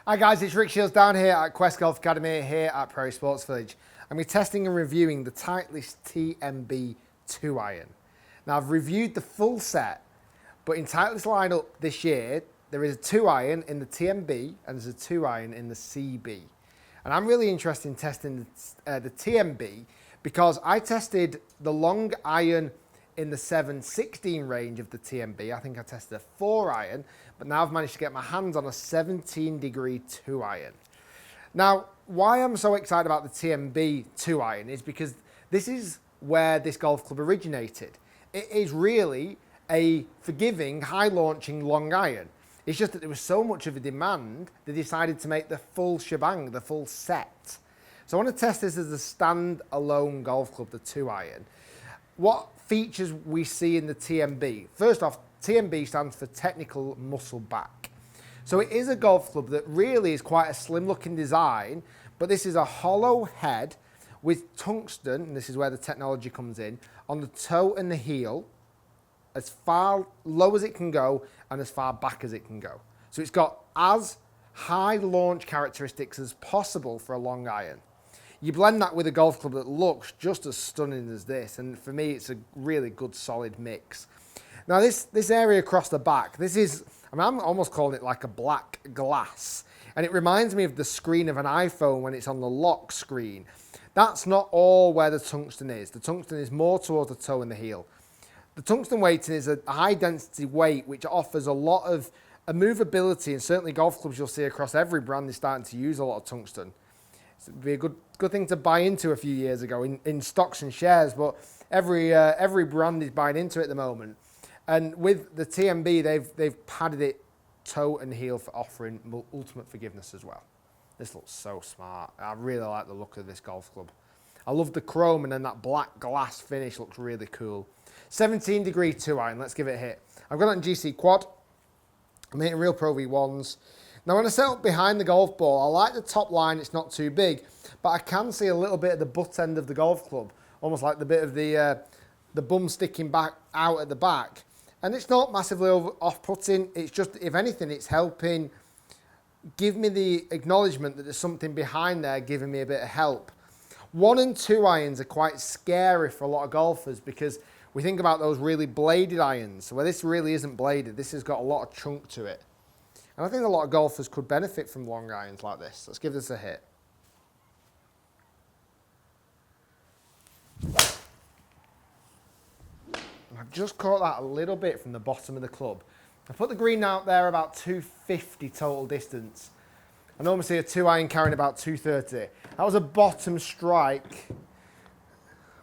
Hi guys, it's Rick Shiels down here at Quest Golf Academy here at Pro Sports Village. I'm going to be testing and reviewing the Titleist TMB 2 iron. Now I've reviewed the full set, but in Titleist lineup this year, there is a 2 iron in the TMB and there's a 2 iron in the CB. And I'm really interested in testing the TMB because I tested the long iron in the 7/16 range of the TMB. I think I tested a 4 iron, but now I've managed to get my hands on a 17-degree 2 iron. Now, why I'm so excited about the TMB 2 iron is because this is where this golf club originated. It is really a forgiving, high-launching long iron. It's just that there was so much of a demand, they decided to make the full shebang, the full set. So I want to test this as a stand-alone golf club, the 2 iron. What features we see in the TMB? First off, TMB stands for Technical Muscle Back. So it is a golf club that really is quite a slim looking design, but this is a hollow head with tungsten, and this is where the technology comes in, on the toe and the heel, as far low as it can go and as far back as it can go. So it's got as high launch characteristics as possible for a long iron. You blend that with a golf club that looks just as stunning as this, and for me it's a really good solid mix. Now this area across the back, this is, I mean, I'm almost calling it like a black glass, and it reminds me of the screen of an iPhone when it's on the lock screen. That's not all where the tungsten is. The tungsten is more towards the toe and the heel. The tungsten weighting is a high density weight which offers a lot of movability, and certainly golf clubs you'll see across every brand is starting to use a lot of tungsten. It'd be a good thing to buy into a few years ago in stocks and shares, but every brand is buying into it at the moment. And with the TMB, they've padded it toe and heel for offering ultimate forgiveness as well. This looks so smart. I really like the look of this golf club. I love the chrome, and then that black glass finish looks really cool. 17-degree 2 iron, let's give it a hit. I've got it on GC quad. I'm hitting Real Pro V1s. Now when I set up behind the golf ball, I like the top line, it's not too big, but I can see a little bit of the butt end of the golf club, almost like the bit of the bum sticking back out at the back. And it's not massively off-putting, it's just, if anything, it's helping give me the acknowledgement that there's something behind there giving me a bit of help. 1 and 2 irons are quite scary for a lot of golfers because we think about those really bladed irons. Well, this really isn't bladed, this has got a lot of chunk to it. And I think a lot of golfers could benefit from long irons like this. Let's give this a hit. I've just caught that a little bit from the bottom of the club. I put the green out there about 250 total distance. I normally see a 2 iron carrying about 230. That was a bottom strike.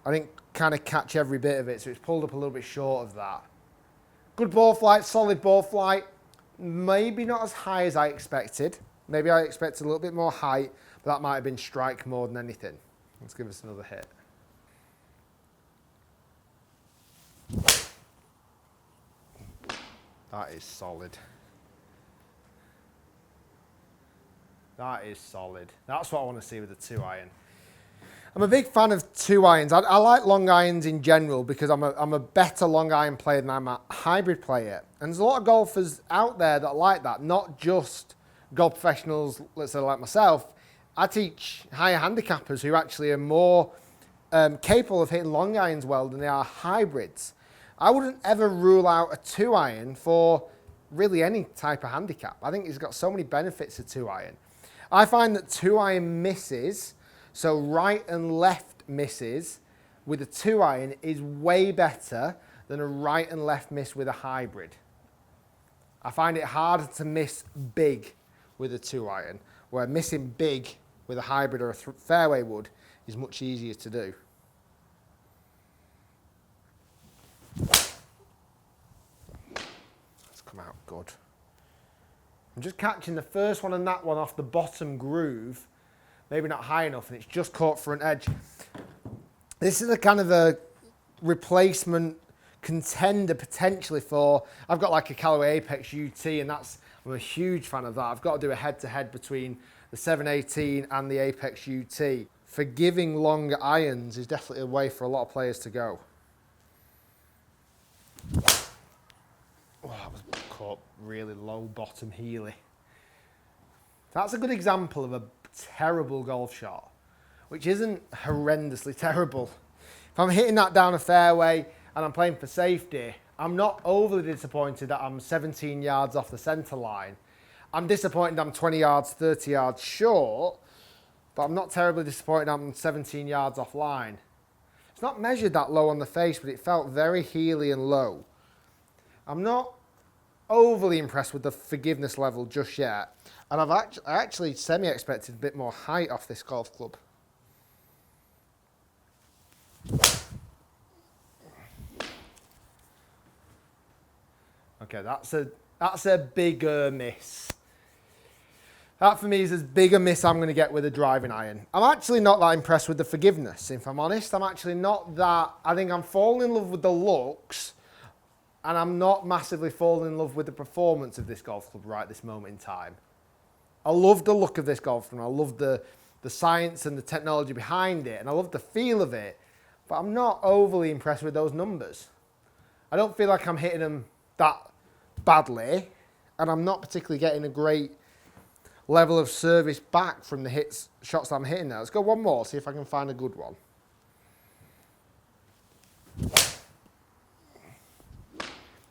I didn't kind of catch every bit of it, so it's pulled up a little bit short of that. Good ball flight, solid ball flight. Maybe not as high as I expected. Maybe I expected a little bit more height, but that might have been strike more than anything. Let's give us another hit. That is solid. That is solid. That's what I want to see with the 2 iron. I'm a big fan of 2 irons. I like long irons in general because I'm a better long iron player than I'm a hybrid player. And there's a lot of golfers out there that like that, not just golf professionals, let's say like myself. I teach higher handicappers who actually are more capable of hitting long irons well than they are hybrids. I wouldn't ever rule out a 2 iron for really any type of handicap. I think it's got so many benefits, a 2 iron. I find that 2 iron misses, so right and left misses with a 2 iron is way better than a right and left miss with a hybrid. I find it harder to miss big with a 2 iron, where missing big with a hybrid or a fairway wood is much easier to do. That's come out good. I'm just catching the first one and that one off the bottom groove. Maybe not high enough, and it's just caught front edge. This is a kind of a replacement contender potentially for, I've got like a Callaway Apex UT, and I'm a huge fan of that. I've got to do a head-to-head between the 718 and the Apex UT. Forgiving long irons is definitely a way for a lot of players to go. Oh, that was caught really low bottom heely. That's a good example of a terrible golf shot, which isn't horrendously terrible. If I'm hitting that down a fairway and I'm playing for safety, I'm not overly disappointed that I'm 17 yards off the centre line. I'm disappointed I'm 20 yards, 30 yards short, but I'm not terribly disappointed I'm 17 yards off line. It's not measured that low on the face, but it felt very heely and low. I'm not overly impressed with the forgiveness level just yet, and I actually semi-expected a bit more height off this golf club. Okay, that's a bigger miss. That for me is as big a miss I'm going to get with a driving iron. I'm actually not that impressed with the forgiveness, if I'm honest. I'm actually not that. I think I'm falling in love with the looks, and I'm not massively falling in love with the performance of this golf club right this moment in time. I love the look of this golf club, and I love the science and the technology behind it, and I love the feel of it, but I'm not overly impressed with those numbers. I don't feel like I'm hitting them that badly, and I'm not particularly getting a great level of service back from the shots that I'm hitting now. Let's go one more, see if I can find a good one.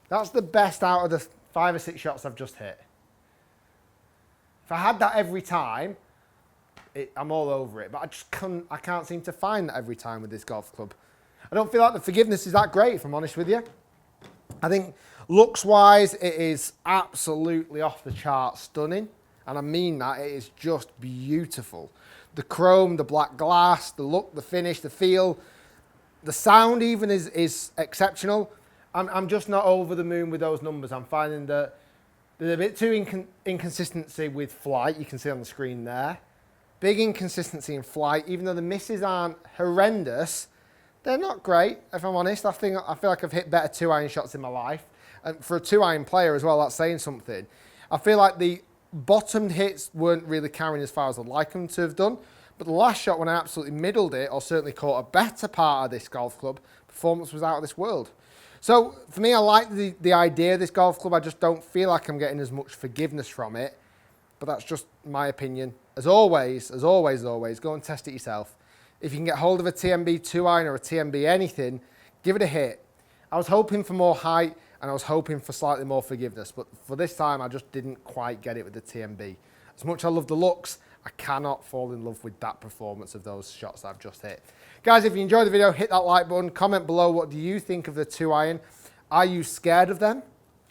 That's the best out of the 5 or 6 shots I've just hit. If I had that every time, I'm all over it, but I can't seem to find that every time with this golf club. I don't feel like the forgiveness is that great, if I'm honest with you. I think looks-wise, it is absolutely off the chart stunning. And I mean that, it is just beautiful. The chrome, the black glass, the look, the finish, the feel, the sound even is exceptional. I'm just not over the moon with those numbers. I'm finding that there's a bit too inconsistency with flight, you can see on the screen there. Big inconsistency in flight, even though the misses aren't horrendous, they're not great, if I'm honest. I feel like I've hit better 2-iron shots in my life. And for a 2-iron player as well, that's saying something. I feel like the bottomed hits weren't really carrying as far as I'd like them to have done, but the last shot when I absolutely middled it, or certainly caught a better part of this golf club, performance was out of this world. So for me, I like the idea of this golf club. I just don't feel like I'm getting as much forgiveness from it, but that's just my opinion. As always, go and test it yourself. If you can get hold of a TMB 2-iron or a TMB anything, give it a hit. I was hoping for more height, and I was hoping for slightly more forgiveness, but for this time I just didn't quite get it with the TMB. As much as I love the looks, I cannot fall in love with that performance of those shots that I've just hit. Guys, if you enjoyed the video, hit that like button, comment below what do you think of the 2-iron. Are you scared of them?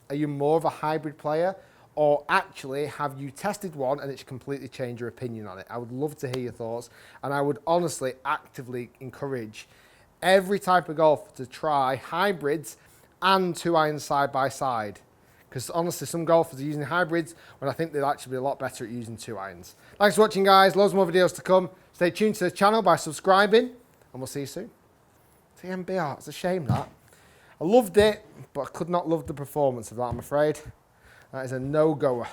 Are you more of a hybrid player? Or actually, have you tested one and it's completely changed your opinion on it? I would love to hear your thoughts, and I would honestly actively encourage every type of golfer to try hybrids and 2-irons side by side, because honestly some golfers are using hybrids when I think they'd actually be a lot better at using 2-irons. Thanks for watching, guys. Loads more videos to come. Stay tuned to the channel by subscribing, and we'll see you soon. TMBR, it's a shame that. I loved it, but I could not love the performance of that, I'm afraid. That is a no-goer.